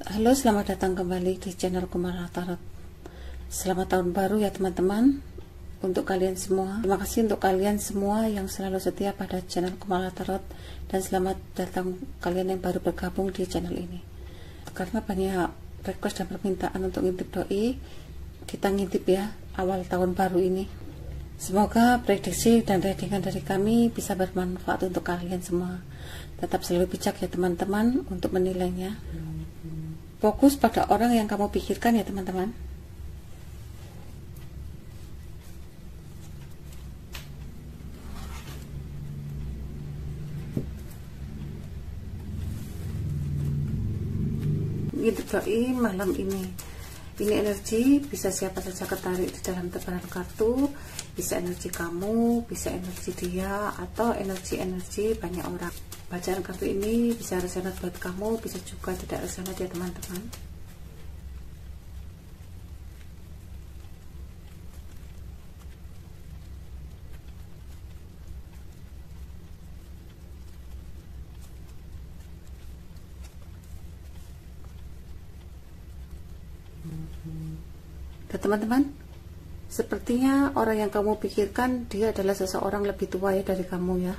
Halo, selamat datang kembali di channel Kumala Tarot. Selamat tahun baru ya teman-teman, untuk kalian semua. Terima kasih untuk kalian semua yang selalu setia pada channel Kumala Tarot, dan selamat datang kalian yang baru bergabung di channel ini. Karena banyak request dan permintaan untuk ngintip doi, kita ngintip ya awal tahun baru ini. Semoga prediksi dan readingan dari kami bisa bermanfaat untuk kalian semua. Tetap selalu bijak ya teman-teman untuk menilainya. Fokus pada orang yang kamu pikirkan ya teman-teman. Gitu doi malam ini. Ini energi bisa siapa saja ketarik di dalam tebaran kartu. Bisa energi kamu, bisa energi dia, atau energi-energi banyak orang. Bacaan kartu ini bisa resonate buat kamu, bisa juga tidak resonate ya teman-teman. Dan teman-teman, sepertinya orang yang kamu pikirkan dia adalah seseorang lebih tua ya dari kamu ya.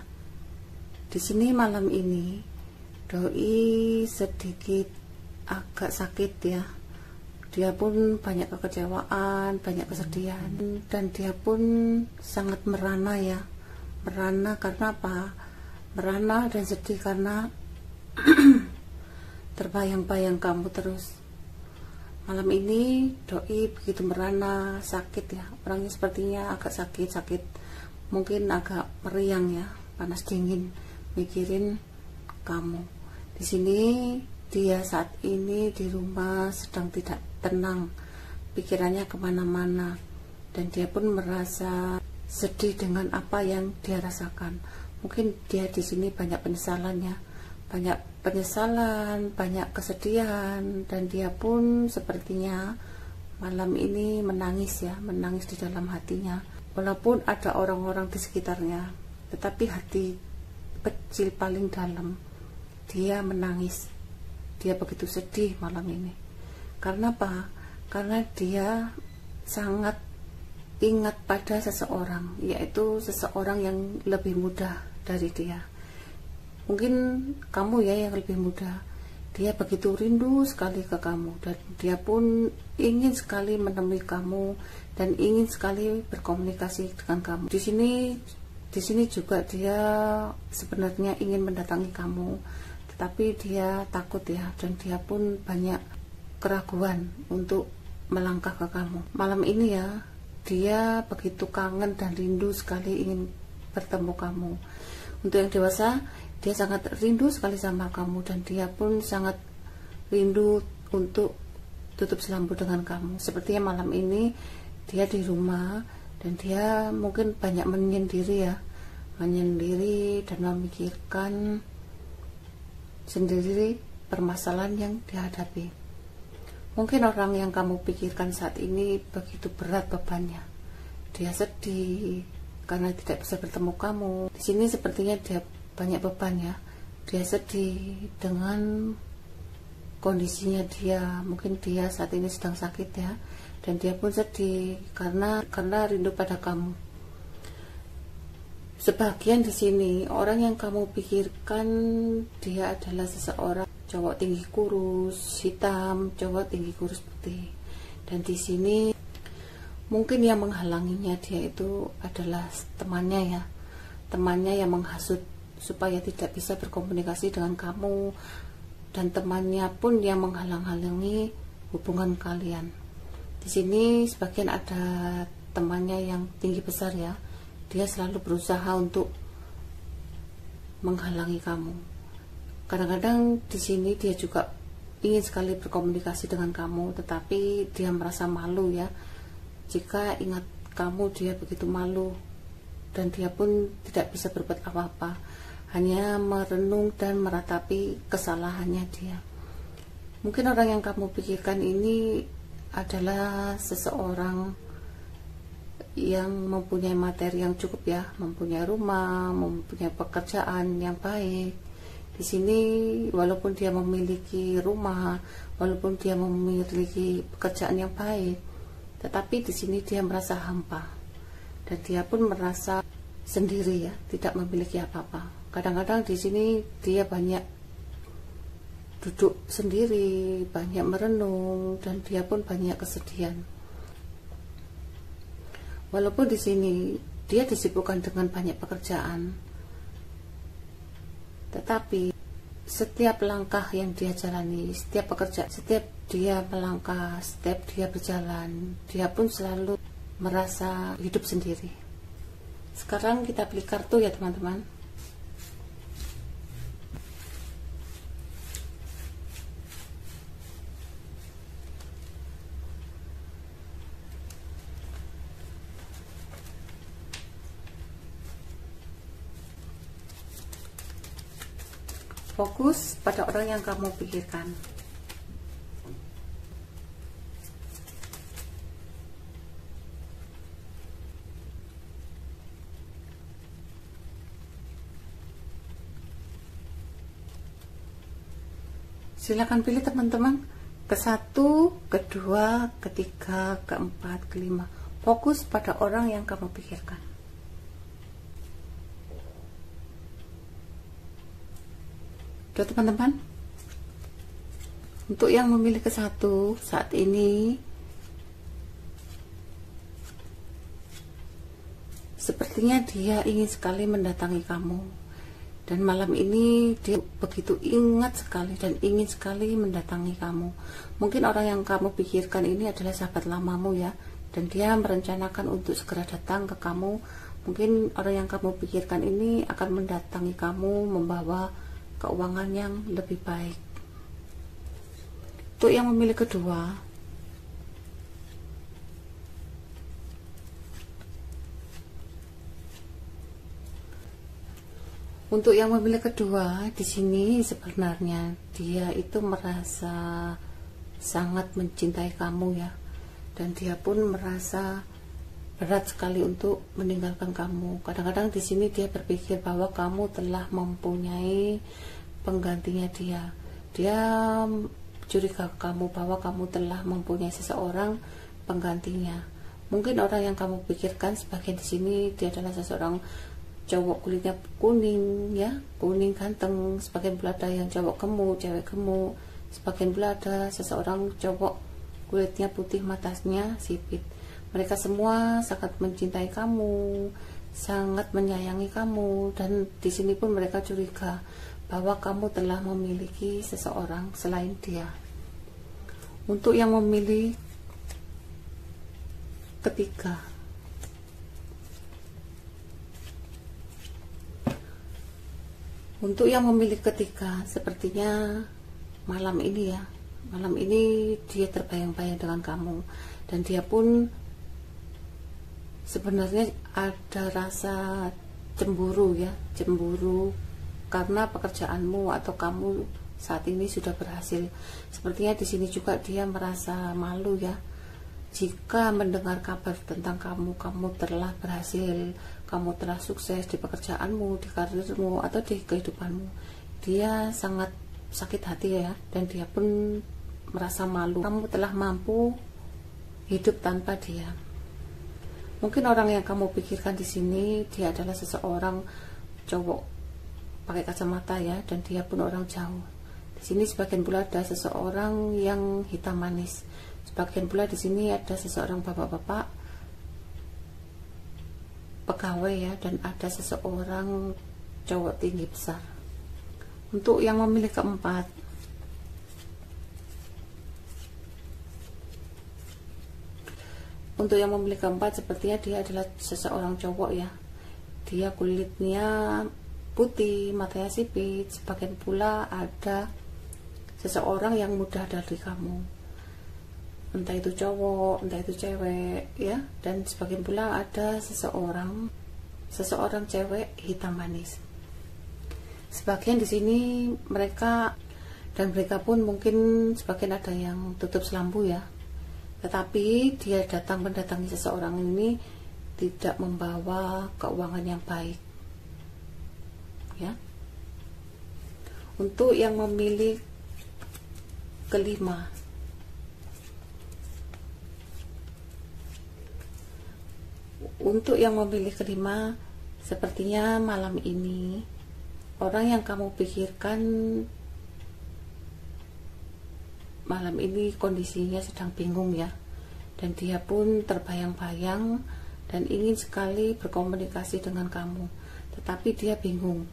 Di sini malam ini doi sedikit agak sakit ya. Dia pun banyak kekecewaan, banyak kesedihan, dan dia pun sangat merana ya. Merana karena apa? Merana dan sedih karena terbayang-bayang kamu terus. Malam ini doi begitu merana, sakit ya. Orangnya sepertinya agak sakit, mungkin agak meriang ya, panas dingin, mikirin kamu. Di sini dia saat ini di rumah sedang tidak tenang, pikirannya kemana-mana, dan dia pun merasa sedih dengan apa yang dia rasakan. Mungkin dia di sini banyak penyesalannya, banyak penyesalan, banyak kesedihan, dan dia pun sepertinya malam ini menangis ya, menangis di dalam hatinya. Walaupun ada orang-orang di sekitarnya, tetapi hati kecil paling dalam dia menangis. Dia begitu sedih malam ini. Karena apa? Karena dia sangat ingat pada seseorang, yaitu seseorang yang lebih muda dari dia. Mungkin kamu ya yang lebih muda. Dia begitu rindu sekali ke kamu, dan dia pun ingin sekali menemui kamu dan ingin sekali berkomunikasi dengan kamu. Di sini juga dia sebenarnya ingin mendatangi kamu, tetapi dia takut ya, dan dia pun banyak keraguan untuk melangkah ke kamu. Malam ini ya, dia begitu kangen dan rindu sekali ingin bertemu kamu. Untuk yang dewasa, dia sangat rindu sekali sama kamu, dan dia pun sangat rindu untuk tutup selambu dengan kamu. Sepertinya malam ini dia di rumah, dan dia mungkin banyak menyendiri ya, menyendiri dan memikirkan sendiri permasalahan yang dihadapi. Mungkin orang yang kamu pikirkan saat ini begitu berat bebannya. Dia sedih karena tidak bisa bertemu kamu. Di sini sepertinya dia banyak beban ya. Dia sedih dengan kondisinya dia. Mungkin dia saat ini sedang sakit ya, dan dia pun sedih karena rindu pada kamu. Sebagian di sini orang yang kamu pikirkan dia adalah seseorang cowok tinggi kurus hitam, cowok tinggi kurus putih. Dan di sini mungkin yang menghalanginya dia itu adalah temannya ya, temannya yang menghasut supaya tidak bisa berkomunikasi dengan kamu, dan temannya pun yang menghalang-halangi hubungan kalian. Di sini sebagian ada temannya yang tinggi besar ya, dia selalu berusaha untuk menghalangi kamu. Kadang-kadang di sini dia juga ingin sekali berkomunikasi dengan kamu, tetapi dia merasa malu ya. Jika ingat kamu, dia begitu malu, dan dia pun tidak bisa berbuat apa-apa, hanya merenung dan meratapi kesalahannya dia. Mungkin orang yang kamu pikirkan ini adalah seseorang yang mempunyai materi yang cukup ya, mempunyai rumah, mempunyai pekerjaan yang baik, Di sini walaupun dia memiliki rumah, walaupun dia memiliki pekerjaan yang baik, tetapi di sini dia merasa hampa dan dia pun merasa sendiri ya, tidak memiliki apa-apa. Kadang-kadang di sini dia banyak duduk sendiri, banyak merenung, dan dia pun banyak kesedihan. Walaupun di sini dia disibukkan dengan banyak pekerjaan, tetapi setiap langkah yang dia jalani, setiap pekerjaan, setiap dia melangkah, setiap dia berjalan, dia pun selalu merasa hidup sendiri. Sekarang kita pilih kartu ya teman-teman. Fokus pada orang yang kamu pikirkan. Silakan pilih teman-teman, ke satu, kedua, ketiga, keempat, kelima. Fokus pada orang yang kamu pikirkan. Udah teman-teman, untuk yang memilih ke satu saat ini, sepertinya dia ingin sekali mendatangi kamu, dan malam ini dia begitu ingat sekali dan ingin sekali mendatangi kamu. Mungkin orang yang kamu pikirkan ini adalah sahabat lamamu ya, dan dia merencanakan untuk segera datang ke kamu. Mungkin orang yang kamu pikirkan ini akan mendatangi kamu membawa keuangan yang lebih baik. Untuk yang memilih kedua, di sini sebenarnya dia itu merasa sangat mencintai kamu ya, dan dia pun merasa berat sekali untuk meninggalkan kamu. Kadang-kadang di sini dia berpikir bahwa kamu telah mempunyai penggantinya dia. Dia curiga ke kamu bahwa kamu telah mempunyai seseorang penggantinya. Mungkin orang yang kamu pikirkan sebagian di sini dia adalah seseorang cowok kulitnya kuning ya, kuning ganteng. Sebagian pula ada yang cowok gemuk, cewek gemuk. Sebagian pula ada seseorang cowok kulitnya putih, matanya sipit. Mereka semua sangat mencintai kamu, sangat menyayangi kamu, dan di sini pun mereka curiga bahwa kamu telah memiliki seseorang selain dia. Untuk yang memilih ketiga, sepertinya malam ini ya, malam ini dia terbayang-bayang dengan kamu, dan dia pun sebenarnya ada rasa cemburu ya, cemburu karena pekerjaanmu atau kamu saat ini sudah berhasil. Sepertinya di sini juga dia merasa malu ya, jika mendengar kabar tentang kamu telah berhasil, kamu telah sukses di pekerjaanmu, di karirmu, atau di kehidupanmu. Dia sangat sakit hati ya, dan dia pun merasa malu. Kamu telah mampu hidup tanpa dia. Mungkin orang yang kamu pikirkan di sini dia adalah seseorang cowok pakai kacamata ya, dan dia pun orang jauh. Di sini sebagian pula ada seseorang yang hitam manis. Sebagian pula di sini ada seseorang bapak-bapak pegawai ya, dan ada seseorang cowok tinggi besar. Untuk yang memilih keempat, sepertinya dia adalah seseorang cowok ya. Dia kulitnya putih, matanya sipit. Sebagian pula ada seseorang yang muda dari kamu, entah itu cowok, entah itu cewek ya. Dan sebagian pula ada seseorang cewek hitam manis. Sebagian di sini mereka pun mungkin sebagian ada yang tutup selambu ya, tetapi dia mendatangi seseorang ini tidak membawa keuangan yang baik ya. Untuk yang memilih kelima, sepertinya malam ini orang yang kamu pikirkan malam ini kondisinya sedang bingung ya, dan dia pun terbayang-bayang dan ingin sekali berkomunikasi dengan kamu, tetapi dia bingung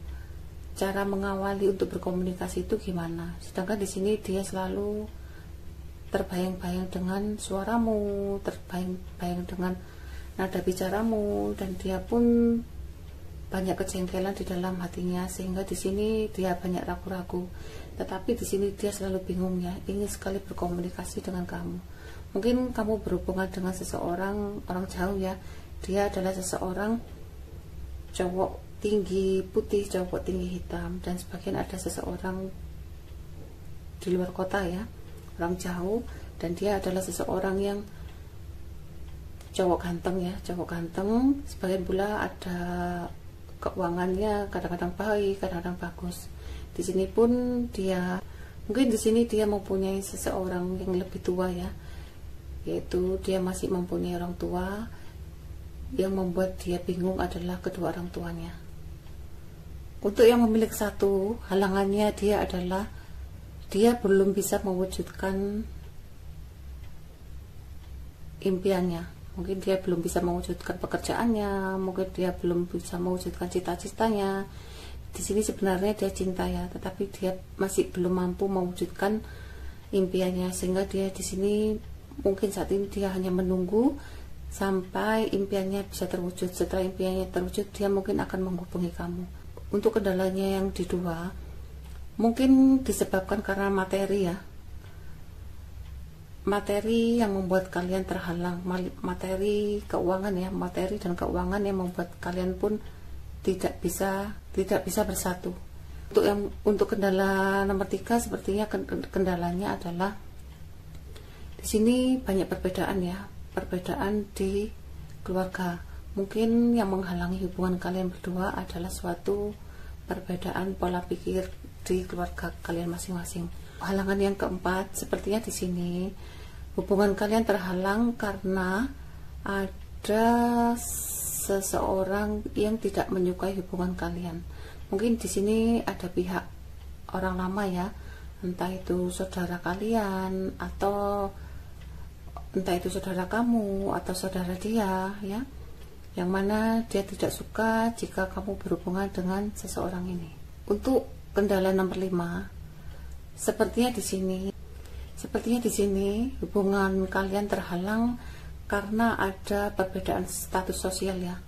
cara mengawali untuk berkomunikasi itu gimana. Sedangkan di sini dia selalu terbayang-bayang dengan suaramu, terbayang-bayang dengan nada bicaramu, dan dia pun banyak kejengkelan di dalam hatinya, sehingga di sini dia banyak ragu-ragu. Tetapi di sini dia selalu bingung ya, ingin sekali berkomunikasi dengan kamu. Mungkin kamu berhubungan dengan seseorang, orang jauh ya. Dia adalah seseorang cowok tinggi putih, cowok tinggi hitam, dan sebagian ada seseorang di luar kota ya, orang jauh, dan dia adalah seseorang yang cowok ganteng ya, cowok ganteng. Sebagian pula ada keuangannya kadang-kadang baik, kadang-kadang bagus. Di sini pun dia mungkin di sini dia mempunyai seseorang yang lebih tua ya, yaitu dia masih mempunyai orang tua. Yang membuat dia bingung adalah kedua orang tuanya. Untuk yang memiliki satu, halangannya dia adalah dia belum bisa mewujudkan impiannya. Mungkin dia belum bisa mewujudkan pekerjaannya, mungkin dia belum bisa mewujudkan cita-citanya. Di sini sebenarnya dia cinta ya, tetapi dia masih belum mampu mewujudkan impiannya, sehingga dia di sini mungkin saat ini dia hanya menunggu sampai impiannya bisa terwujud. Setelah impiannya terwujud, dia mungkin akan menghubungi kamu. Untuk kendalanya yang di dua, mungkin disebabkan karena materi ya, materi yang membuat kalian terhalang, materi keuangan ya, materi dan keuangan yang membuat kalian pun tidak bisa bersatu. Untuk kendala nomor 3, sepertinya kendalanya adalah di sini banyak perbedaan ya, perbedaan di keluarga. Mungkin yang menghalangi hubungan kalian berdua adalah suatu perbedaan pola pikir di keluarga kalian masing-masing. Halangan yang keempat, sepertinya di sini hubungan kalian terhalang karena ada seseorang yang tidak menyukai hubungan kalian. Mungkin di sini ada pihak orang lama ya, entah itu saudara kalian, atau entah itu saudara kamu atau saudara dia ya, yang mana dia tidak suka jika kamu berhubungan dengan seseorang ini. Untuk kendala nomor 5, sepertinya di sini hubungan kalian terhalang karena ada perbedaan status sosial ya,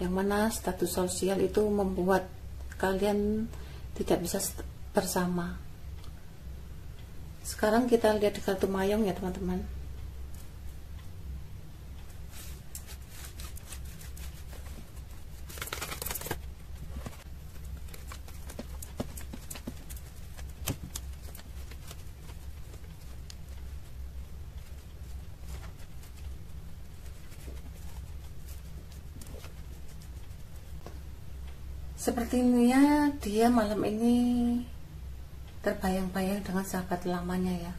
yang mana status sosial itu membuat kalian tidak bisa bersama. Sekarang kita lihat di kartu mayong ya teman-teman. Sepertinya dia malam ini terbayang-bayang dengan sahabat lamanya ya.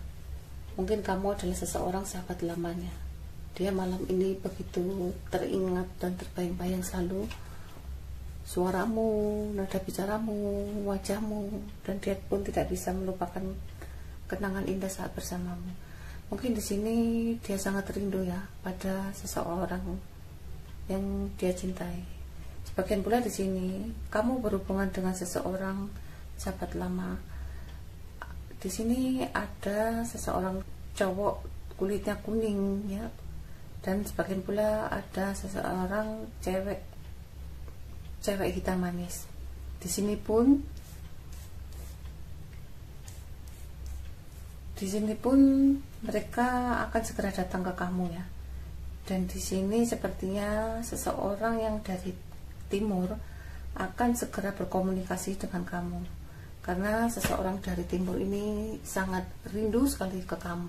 Mungkin kamu adalah seseorang sahabat lamanya. Dia malam ini begitu teringat dan terbayang-bayang selalu suaramu, nada bicaramu, wajahmu, dan dia pun tidak bisa melupakan kenangan indah saat bersamamu. Mungkin di sini dia sangat rindu ya pada seseorang yang dia cintai. Sebagian pula di sini kamu berhubungan dengan seseorang sahabat lama. Di sini ada seseorang cowok kulitnya kuning ya, dan sebagian pula ada seseorang cewek hitam manis. Di sini pun mereka akan segera datang ke kamu ya. Dan di sini sepertinya seseorang yang dari timur akan segera berkomunikasi dengan kamu, karena seseorang dari timur ini sangat rindu sekali ke kamu.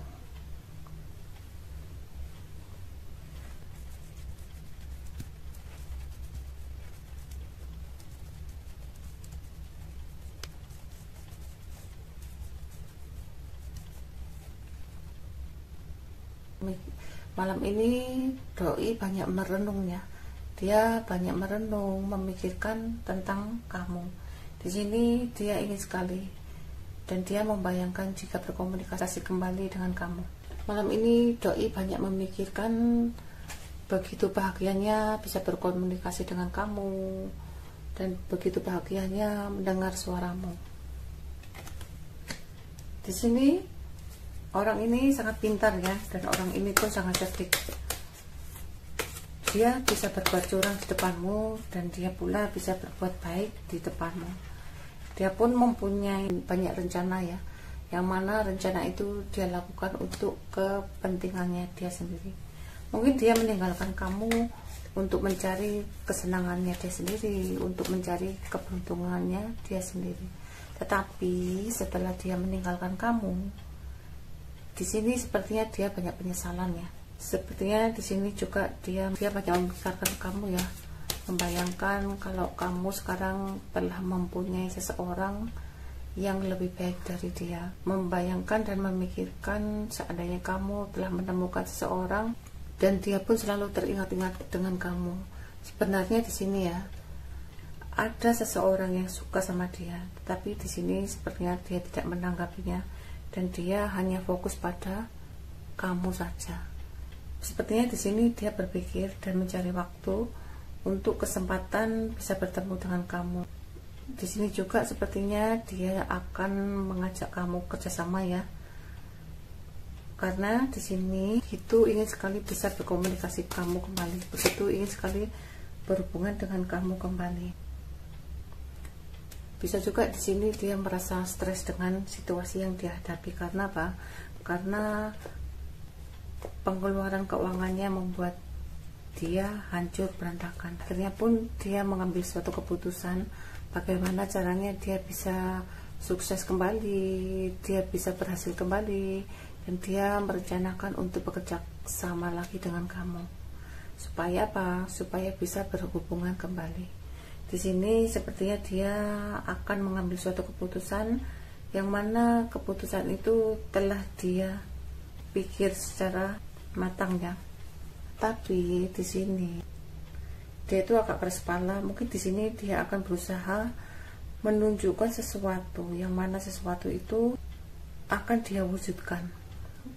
Malam ini doi banyak merenung ya. Dia banyak merenung, memikirkan tentang kamu. Di sini dia ingin sekali, dan dia membayangkan jika berkomunikasi kembali dengan kamu. Malam ini doi banyak memikirkan begitu bahagianya bisa berkomunikasi dengan kamu, dan begitu bahagianya mendengar suaramu. Di sini orang ini sangat pintar ya, dan orang ini pun sangat cerdik. Dia bisa berbuat curang di depanmu, dan dia pula bisa berbuat baik di depanmu. Dia pun mempunyai banyak rencana ya, yang mana rencana itu dia lakukan untuk kepentingannya dia sendiri. Mungkin dia meninggalkan kamu untuk mencari kesenangannya dia sendiri, untuk mencari keberuntungannya dia sendiri. Tetapi setelah dia meninggalkan kamu, di sini sepertinya dia banyak penyesalan ya. Sepertinya di sini juga dia banyak memikirkan kamu ya, membayangkan kalau kamu sekarang telah mempunyai seseorang yang lebih baik dari dia, membayangkan dan memikirkan seandainya kamu telah menemukan seseorang dan dia pun selalu teringat-ingat dengan kamu. Sebenarnya di sini ya ada seseorang yang suka sama dia, tetapi di sini sepertinya dia tidak menanggapinya, dan dia hanya fokus pada kamu saja. Sepertinya di sini dia berpikir dan mencari waktu untuk kesempatan bisa bertemu dengan kamu. Di sini juga sepertinya dia akan mengajak kamu kerjasama ya, karena di sini itu ingin sekali bisa berkomunikasi kamu kembali, begitu ingin sekali berhubungan dengan kamu kembali. Bisa juga di sini dia merasa stres dengan situasi yang dihadapi. Karena apa? Karena pengeluaran keuangannya membuat dia hancur berantakan. Akhirnya pun dia mengambil suatu keputusan bagaimana caranya dia bisa sukses kembali, dia bisa berhasil kembali, dan dia merencanakan untuk bekerja sama lagi dengan kamu. Supaya apa? Supaya bisa berhubungan kembali. Di sini sepertinya dia akan mengambil suatu keputusan yang mana keputusan itu telah dia pikir secara matangnya. Tapi di sini dia itu agak keras kepala. Mungkin di sini dia akan berusaha menunjukkan sesuatu yang mana sesuatu itu akan dia wujudkan,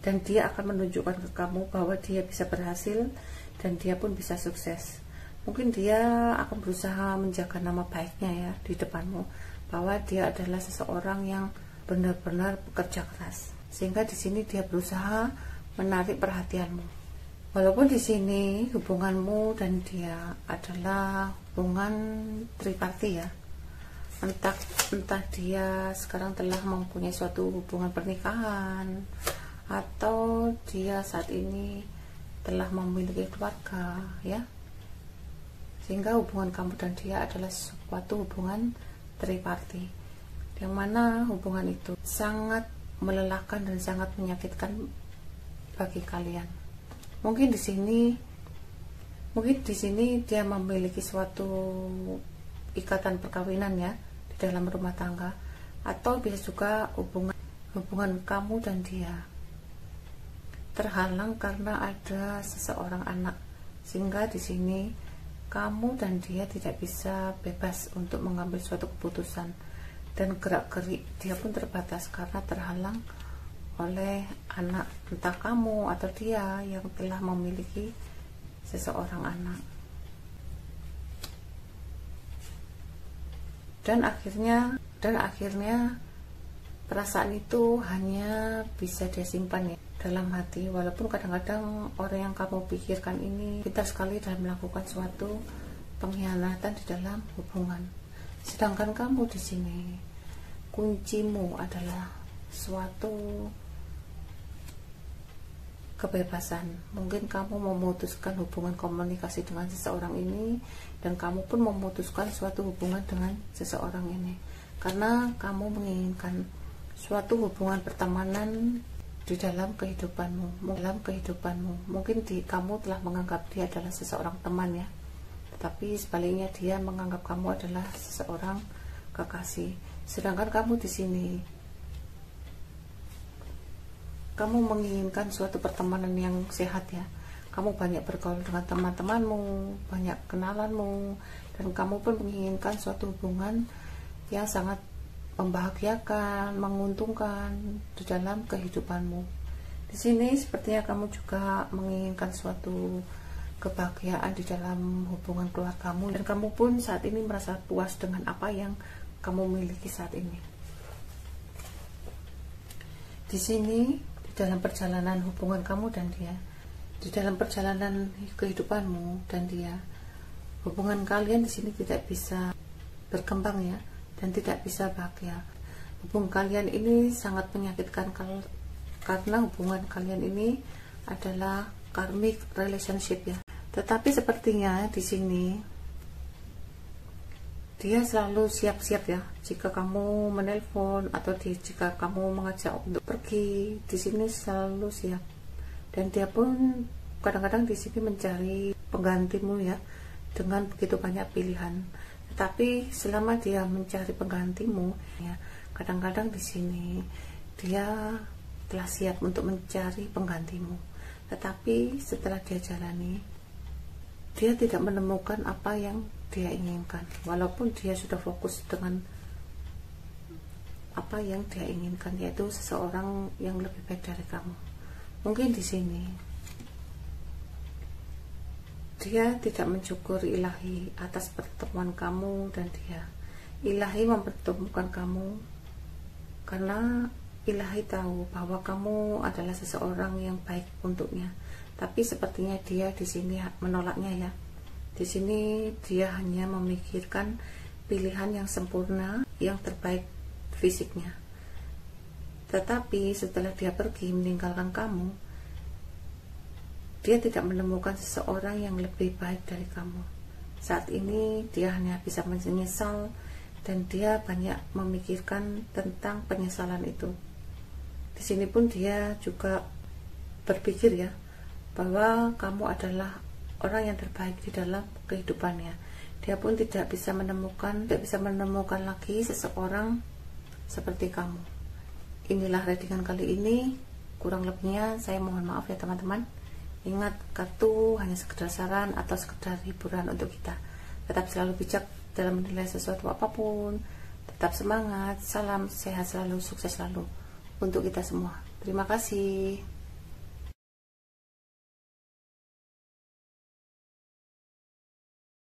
dan dia akan menunjukkan ke kamu bahwa dia bisa berhasil dan dia pun bisa sukses. Mungkin dia akan berusaha menjaga nama baiknya ya di depanmu, bahwa dia adalah seseorang yang benar-benar bekerja keras, sehingga di sini dia berusaha menarik perhatianmu. Walaupun di sini hubunganmu dan dia adalah hubungan triparti ya, entah dia sekarang telah mempunyai suatu hubungan pernikahan, atau dia saat ini telah memiliki keluarga ya, sehingga hubungan kamu dan dia adalah suatu hubungan triparti, yang mana hubungan itu sangat melelahkan dan sangat menyakitkan bagi kalian. Mungkin di sini dia memiliki suatu ikatan perkawinan ya di dalam rumah tangga, atau bisa juga hubungan kamu dan dia terhalang karena ada seseorang anak, sehingga di sini kamu dan dia tidak bisa bebas untuk mengambil suatu keputusan, dan gerak-gerik dia pun terbatas karena terhalang oleh anak, entah kamu atau dia yang telah memiliki seseorang anak. Dan akhirnya perasaan itu hanya bisa dia simpan ya dalam hati, walaupun kadang-kadang orang yang kamu pikirkan ini pintar sekali dalam melakukan suatu pengkhianatan di dalam hubungan. Sedangkan kamu di sini kuncimu adalah suatu kebebasan. Mungkin kamu memutuskan hubungan komunikasi dengan seseorang ini, dan kamu pun memutuskan suatu hubungan dengan seseorang ini karena kamu menginginkan suatu hubungan pertemanan di dalam kehidupanmu. Mungkin kamu telah menganggap dia adalah seseorang teman ya, tetapi sebaliknya dia menganggap kamu adalah seseorang kekasih. Sedangkan kamu di sini kamu menginginkan suatu pertemanan yang sehat ya, kamu banyak bergaul dengan teman-temanmu, banyak kenalanmu, dan kamu pun menginginkan suatu hubungan yang sangat membahagiakan, menguntungkan di dalam kehidupanmu. Di sini sepertinya kamu juga menginginkan suatu kebahagiaan di dalam hubungan keluargamu, dan kamu pun saat ini merasa puas dengan apa yang kamu miliki saat ini. Di sini, di dalam perjalanan hubungan kamu dan dia, di dalam perjalanan kehidupanmu dan dia, hubungan kalian di sini tidak bisa berkembang ya, dan tidak bisa bahagia. Hubungan kalian ini sangat menyakitkan karena hubungan kalian ini adalah karmic relationship ya. Tetapi sepertinya di sini dia selalu siap-siap ya, jika kamu menelpon atau jika kamu mengajak untuk pergi, di sini selalu siap. Dan dia pun kadang-kadang di sini mencari penggantimu ya, dengan begitu banyak pilihan. Tetapi selama dia mencari penggantimu ya, kadang-kadang di sini dia telah siap untuk mencari penggantimu. Tetapi setelah dia jalani, dia tidak menemukan apa yang dia inginkan, walaupun dia sudah fokus dengan apa yang dia inginkan, yaitu seseorang yang lebih baik dari kamu. Mungkin di sini dia tidak mensyukuri ilahi atas pertemuan kamu dan dia. Ilahi mempertemukan kamu karena ilahi tahu bahwa kamu adalah seseorang yang baik untuknya. Tapi sepertinya dia di sini menolaknya ya. Di sini dia hanya memikirkan pilihan yang sempurna, yang terbaik fisiknya. Tetapi setelah dia pergi meninggalkan kamu, dia tidak menemukan seseorang yang lebih baik dari kamu. Saat ini dia hanya bisa menyesal, dan dia banyak memikirkan tentang penyesalan itu. Di sini pun dia juga berpikir ya, bahwa kamu adalah orang yang terbaik di dalam kehidupannya. Dia pun tidak bisa menemukan lagi seseorang seperti kamu. Inilah readingan kali ini. Kurang lebihnya saya mohon maaf ya teman-teman. Ingat, kartu hanya sekedar saran atau sekedar hiburan untuk kita. Tetap selalu bijak dalam menilai sesuatu apapun. Tetap semangat. Salam sehat selalu, sukses selalu untuk kita semua. Terima kasih.